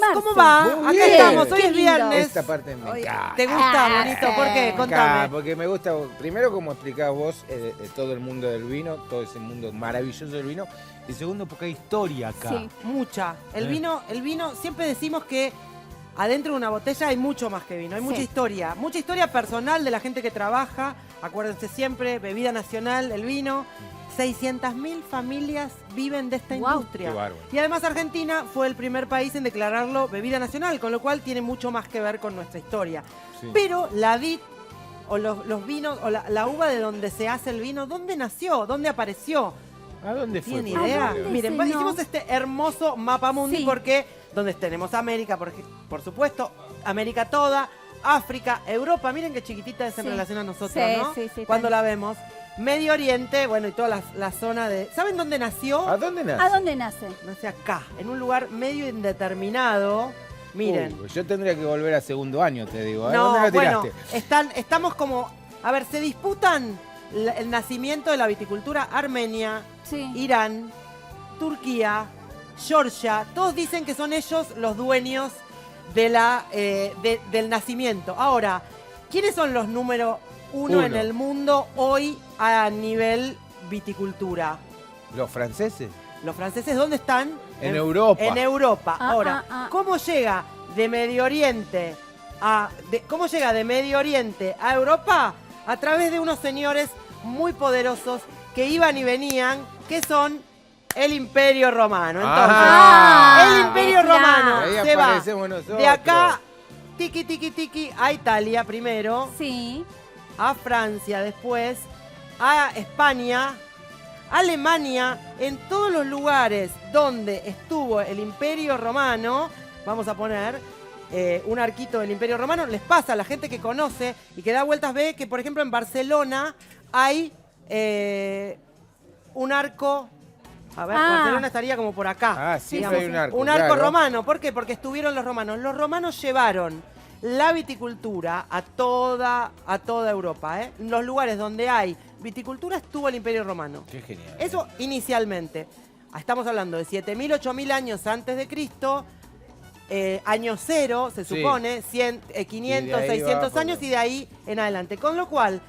marzo. ¿Cómo va? Muy Acá bien. estamos, hoy Qué es lindo. viernes. Esta parte me encanta. ¿Te gusta, bonito? ¿Por qué? Me encanta, Contame. porque me gusta, primero, como explicás vos, todo el mundo del vino, todo ese mundo maravilloso del vino. Y segundo, porque hay historia acá. Sí. Mucha. El vino, siempre decimos que adentro de una botella hay mucho más que vino, hay mucha Sí. historia. Mucha historia personal de la gente que trabaja. Acuérdense siempre, bebida nacional, el vino. 600.000 familias viven de esta Guau. industria. Qué bárbaro. Y además Argentina fue el primer país en declararlo bebida nacional, con lo cual tiene mucho más que ver con nuestra historia. Sí. Pero la vid o los vinos o la uva de donde se hace el vino, ¿dónde nació? ¿Dónde apareció? ¿A dónde fue? ¿Tienen por idea? ejemplo? Miren, No. hicimos este hermoso mapa mundi Sí. porque donde tenemos América, por supuesto, América toda, África, Europa, miren qué chiquitita es en Sí. relación a nosotros, Sí, ¿no? sí, sí, Cuando tal. la vemos. Medio Oriente, bueno, y toda la zona de... ¿Saben dónde nació? ¿A dónde nace? ¿A dónde nace? Nace acá, en un lugar medio indeterminado. Miren. Yo tendría que volver a segundo año, te digo. ¿A No, dónde lo bueno, tiraste? estamos como... A ver, se disputan el nacimiento de la viticultura Armenia, Sí. Irán, Turquía, Georgia. Todos dicen que son ellos los dueños de del nacimiento. Ahora, ¿quiénes son los número uno Uno. en el mundo hoy a nivel viticultura? ¿Los franceses? ¿Los franceses dónde están? En Europa. En Europa. Ah, Ahora, ah, ah. ¿cómo llega de Medio Oriente cómo llega de Medio Oriente a Europa? A través de unos señores muy poderosos que iban y venían, que son el Imperio Romano. Entonces, Ah, el Imperio claro. Romano Ahí se va aparecemos nosotros. de acá, tiki, tiki, tiki, a Italia primero, Sí. a Francia después, a España, Alemania, en todos los lugares donde estuvo el Imperio Romano, vamos a poner un arquito del Imperio Romano, les pasa a la gente que conoce y que da vueltas, ve que por ejemplo en Barcelona hay un arco, a ver, Ah. Barcelona estaría como por acá. Ah, siempre hay un arco, Un arco claro. romano, ¿por qué? Porque estuvieron los romanos. Los romanos llevaron la viticultura a toda Europa. En los lugares donde hay viticultura estuvo el Imperio Romano. Qué genial. Eso inicialmente. Estamos hablando de 7.000, 8.000 años antes de Cristo. Año cero, se Sí. supone, 500, Y de ahí 600 va, años y de ahí en adelante. Con lo cual,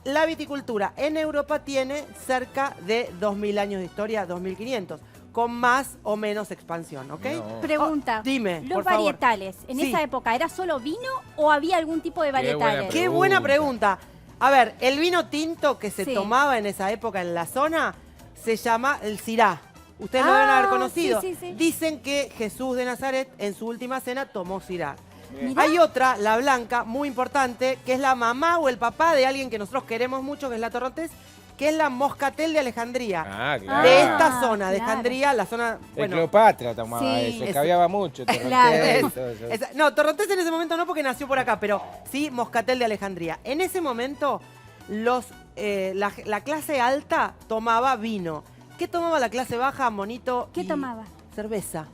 la viticultura en Europa tiene cerca de 2.000 años de historia, 2.500, con más o menos expansión, ¿ok? No. Pregunta. dime, Los por favor. varietales, ¿en Sí. esa época era solo vino o había algún tipo de buena varietales? Qué buena pregunta. A ver, el vino tinto que se Sí. tomaba en esa época en la zona se llama el Syrah. Ustedes lo deben haber conocido. sí, sí, sí. Dicen que Jesús de Nazaret en su última cena tomó Syrah. Mirá. Hay otra, la blanca, muy importante, que es la mamá o el papá de alguien que nosotros queremos mucho, que es la Torrontés, que es la Moscatel de Alejandría. Ah, claro. De Ah, esta zona, de claro. Alejandría, la zona... Bueno, Cleopatra tomaba Sí. eso, Eso. caviaba mucho. Claro. Torrontés, todo eso. no, Torrontés en ese momento no, porque nació por acá, pero sí, Moscatel de Alejandría. En ese momento, la clase alta tomaba vino. ¿Qué tomaba la clase baja, monito? ¿Qué y tomaba? Cerveza.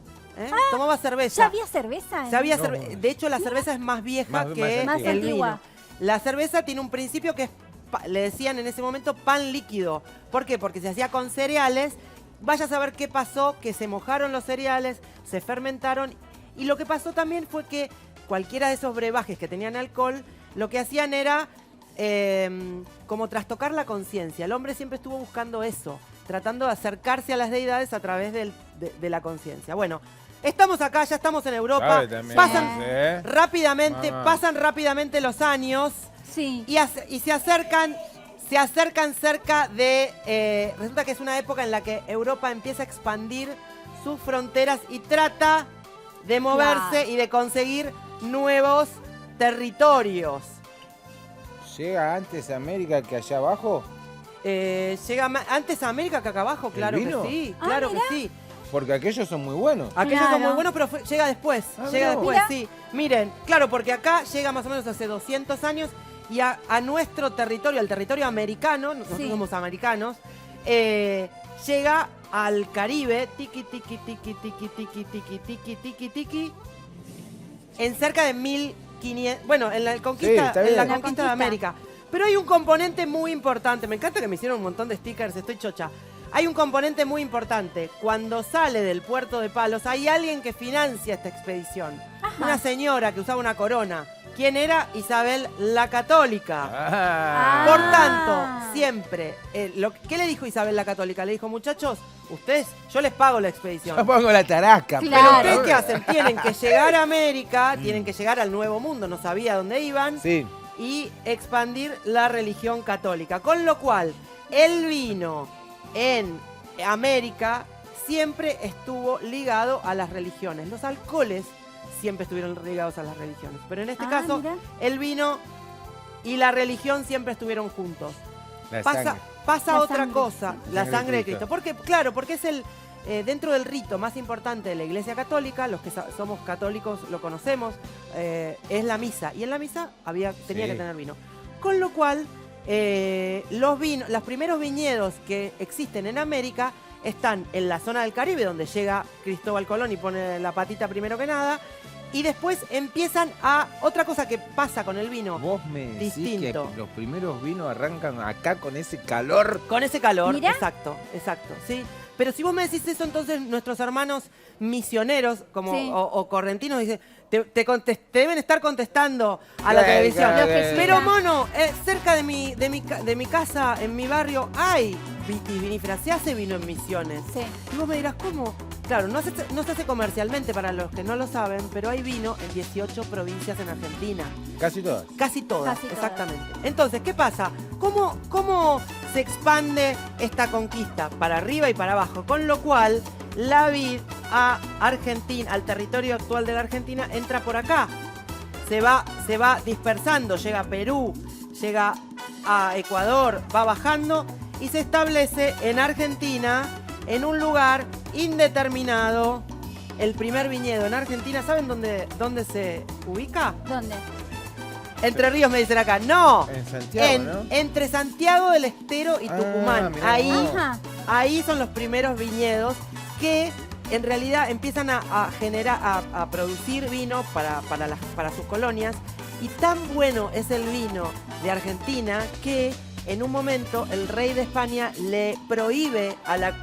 Tomaba cerveza. ¿Ya había cerveza? Ya había No. De hecho, la cerveza es más vieja Más que Más el antigua. vino. La cerveza tiene un principio que es, le decían en ese momento, pan líquido. ¿Por qué? Porque se hacía con cereales. Vaya a saber qué pasó, que se mojaron los cereales, se fermentaron. Y lo que pasó también fue que cualquiera de esos brebajes que tenían alcohol, lo que hacían era como trastocar la conciencia. El hombre siempre estuvo buscando eso, tratando de acercarse a las deidades a través de la conciencia. Bueno, estamos acá, ya estamos en Europa. Sabe también, Pasan ¿eh? rápidamente, Mamá. pasan rápidamente los años Sí. y se acercan cerca de... resulta que es una época en la que Europa empieza a expandir sus fronteras y trata de moverse Claro. y de conseguir nuevos territorios. ¿Llega antes a América que allá abajo? Llega antes a América que acá abajo, claro que vino? sí, Ah, claro que mirá. sí. Porque aquellos son muy buenos. Aquellos son Claro. muy buenos, pero llega después. Ah, llega mirá vos. después, sí. Miren, claro, porque acá llega más o menos hace 200 años y a nuestro territorio, al territorio americano, nosotros Sí. somos americanos, llega al Caribe, tiki, tiki, tiki, tiki, tiki, tiki, tiki, tiki, tiki, en cerca de 1500, bueno, en la conquista, está bien. en la La conquista de conquista. América. Pero hay un componente muy importante, me encanta que me hicieron un montón de stickers, estoy chocha. hay un componente muy importante. Cuando sale del puerto de Palos, hay alguien que financia esta expedición. Ajá. Una señora que usaba una corona. ¿Quién era? Isabel la Católica. Ah. Por tanto, siempre, ¿qué le dijo Isabel la Católica? Le dijo, muchachos, ustedes, yo les pago la expedición. Yo pongo la tarasca. Claro. Pero pero- ¿ustedes qué hacen? Tienen que llegar a América, tienen que llegar al Nuevo Mundo, no sabía dónde iban, Sí. y expandir la religión católica. Con lo cual, el vino en América siempre estuvo ligado a las religiones. Los alcoholes siempre estuvieron ligados a las religiones. Pero en este caso, mira. el vino y la religión siempre estuvieron juntos. La Pasa La otra sangre. cosa, La la sangre sangre de de Cristo. Cristo. Porque, claro, porque es dentro del rito más importante de la Iglesia Católica, los que somos católicos lo conocemos, es la misa. Y en la misa tenía Sí. que tener vino. Con lo cual, los primeros viñedos que existen en América están en la zona del Caribe, donde llega Cristóbal Colón y pone la patita primero que nada. Y después empiezan a... Otra cosa que pasa con el vino, Vos me decís Distinto. que los primeros vinos arrancan acá con ese calor. con ese calor. Mirá. Exacto, sí. Pero si vos me decís eso, entonces nuestros hermanos misioneros como, Sí. o correntinos dicen, te deben estar contestando a la Claro, televisión. claro, Los que Pero sí. mono, cerca de mi casa, en mi barrio, hay vitivinífera, se hace vino en Misiones. Sí. Y vos me dirás, ¿cómo? Claro, no se hace comercialmente para los que no lo saben, pero hay vino en 18 provincias en Argentina. Casi todas. Casi todas, Casi todas. exactamente. Entonces, ¿qué pasa? ¿Cómo se expande esta conquista? Para arriba y para abajo. Con lo cual, la vid a Argentina, al territorio actual de la Argentina, entra por acá. Se va dispersando, llega a Perú, llega a Ecuador, va bajando y se establece en Argentina, en un lugar indeterminado. El primer viñedo en Argentina, ¿saben dónde se ubica? ¿Dónde? Entre Ríos me dicen acá. No. En Santiago, ¿no? Entre Santiago del Estero y Ah, Tucumán. mirá Ahí, vos. Ajá. ahí son los primeros viñedos que en realidad empiezan a generar, a producir vino para sus colonias. Y tan bueno es el vino de Argentina que en un momento el rey de España le prohíbe al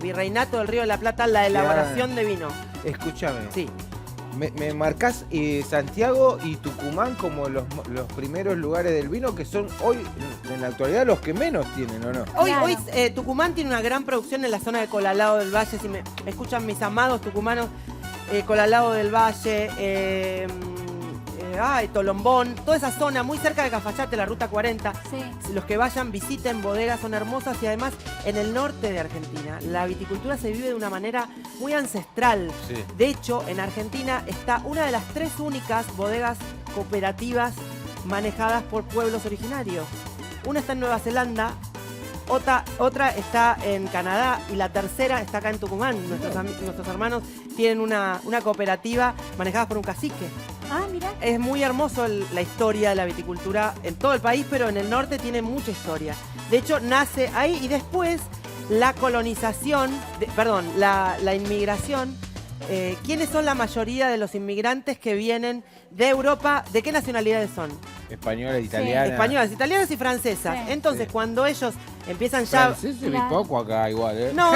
virreinato del Río de la Plata la elaboración de vino. Escúchame. Sí. Me marcás Santiago y Tucumán como los primeros lugares del vino que son hoy, en la actualidad, los que menos tienen, ¿o no? Hoy, Claro. hoy Tucumán tiene una gran producción en la zona de Colalado del Valle. Si me escuchan mis amados tucumanos, Colalado del Valle, Tolombón, toda esa zona muy cerca de Cafayate, la ruta 40. Sí. Los que vayan, visiten bodegas, son hermosas y además en el norte de Argentina la viticultura se vive de una manera muy ancestral. Sí. De hecho, en Argentina está una de las 3 únicas bodegas cooperativas manejadas por pueblos originarios. Una está en Nueva Zelanda, otra está en Canadá y la tercera está acá en Tucumán. Nuestros hermanos tienen una cooperativa manejada por un cacique. Ah, mira. Es muy hermoso la historia de la viticultura en todo el país, pero en el norte tiene mucha historia. De hecho, nace ahí y después la colonización, la inmigración. ¿Quiénes son la mayoría de los inmigrantes que vienen de Europa? ¿De qué nacionalidades son? Española, italiana. Españolas, italianas y francesas. Sí. Entonces, Sí. cuando ellos empiezan ya... Francés vi Claro. poco acá igual, ¿eh? No,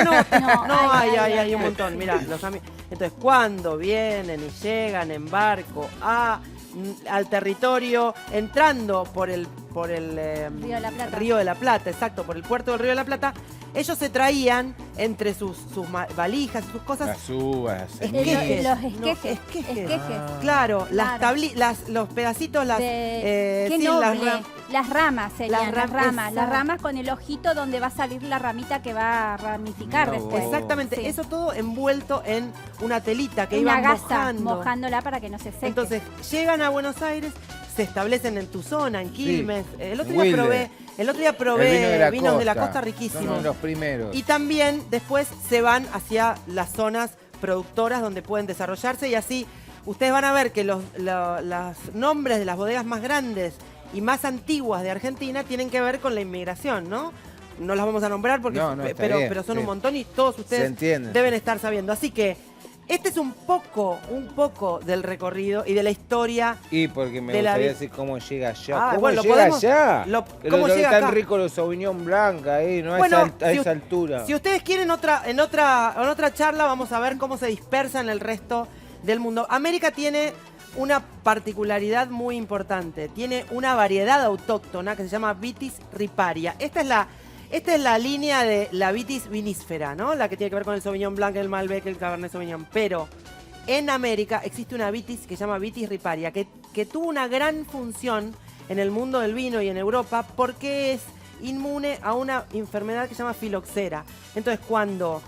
hay, hay un montón. Mirá, los amigos. Entonces, cuando vienen y llegan en barco al territorio, entrando por el Río de la Plata. Río de la Plata, exacto, por el puerto del Río de la Plata, ellos se traían entre sus valijas y sus cosas. Las uvas, Esquejes. Los No, esquejes. esquejes. Ah. Claro, Claro. los pedacitos, Qué sí, noble. Las ramas serían, Las ramas, las exacto. ramas con el ojito donde va a salir la ramita que va a ramificar Mirá después. vos. exactamente, Sí. eso todo envuelto en una telita que Una iban gasa, mojando. mojándola para que no se seque. Entonces, llegan a Buenos Aires, se establecen en tu zona, en Quilmes. El otro día Wilde. probé El vinos de la costa Son riquísimos. los primeros. Y también después se van hacia las zonas productoras donde pueden desarrollarse y así ustedes van a ver que los nombres de las bodegas más grandes y más antiguas de Argentina tienen que ver con la inmigración, ¿no? No las vamos a nombrar porque, No, está pero bien, son sí. un montón y todos Se ustedes entiende. deben estar sabiendo. Así que Este es un poco del recorrido y de la historia. Y porque me de la gustaría vi- decir cómo llega allá. Ah, ¿Cómo bueno, lo llega podemos- allá? ¿cómo llega tan acá? rico los Sauvignon Blanc ahí, ¿no? Bueno, a si esa u- altura. Si ustedes quieren en otra charla, vamos a ver cómo se dispersa en el resto del mundo. América tiene una particularidad muy importante. Tiene una variedad autóctona que se llama Vitis riparia. Esta es la línea de la Vitis vinísfera, ¿no? La que tiene que ver con el Sauvignon Blanc, el Malbec, el Cabernet Sauvignon. Pero en América existe una Vitis que se llama Vitis riparia, que tuvo una gran función en el mundo del vino y en Europa porque es inmune a una enfermedad que se llama filoxera. Entonces, cuando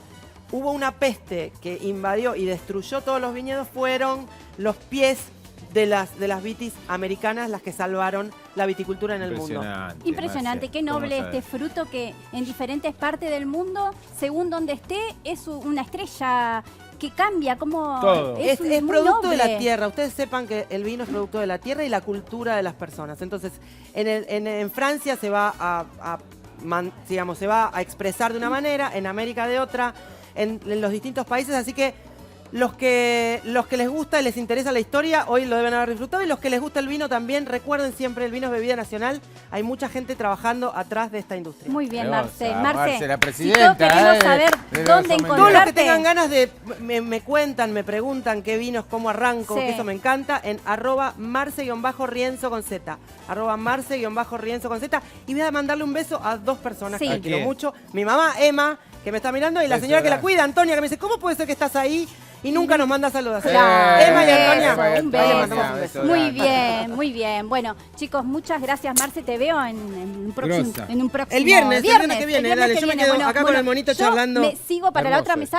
hubo una peste que invadió y destruyó todos los viñedos, fueron los pies de las vitis americanas las que salvaron la viticultura en el mundo. Impresionante, Marce, qué noble ¿cómo este sabes? fruto que en diferentes partes del mundo, según donde esté, es una estrella que cambia, como Todo. Es muy producto de la noble. tierra. Ustedes sepan que el vino es producto de la tierra y la cultura de las personas. Entonces, en Francia se va digamos, se va a expresar de una manera, en América de otra, en los distintos países. Así que los que les gusta y les interesa la historia, hoy lo deben haber disfrutado. Y los que les gusta el vino también, recuerden siempre, el vino es bebida nacional. Hay mucha gente trabajando atrás de esta industria. Muy bien, Hermosa, Marce. Marce, la si presidenta, todos queremos saber de los dónde sommeliers. Todos los que encontrarte. tengan ganas de, me cuentan, me preguntan qué vinos, cómo arranco, Sí. que eso me encanta, en @marce_rienzo con Z. @marce_rienzo con Z. Y voy a mandarle un beso a dos personas Sí. que ¿A quiero quién? mucho. Mi mamá, Emma, que me está mirando, y la Beso señora que la grande. cuida, Antonia, que me dice, ¿cómo puede ser que estás ahí y nunca nos manda saludos? Claro. Emma y Antonia, Beso, un ahí le beso. mandamos un beso. Muy bien, muy bien. Bueno, chicos, muchas gracias, Marce. Te veo en un próximo. Grosa. En un próximo El viernes que viene, viernes dale, yo me quedo acá con el monito yo charlando. Me sigo para la otra Hermoso. mesa.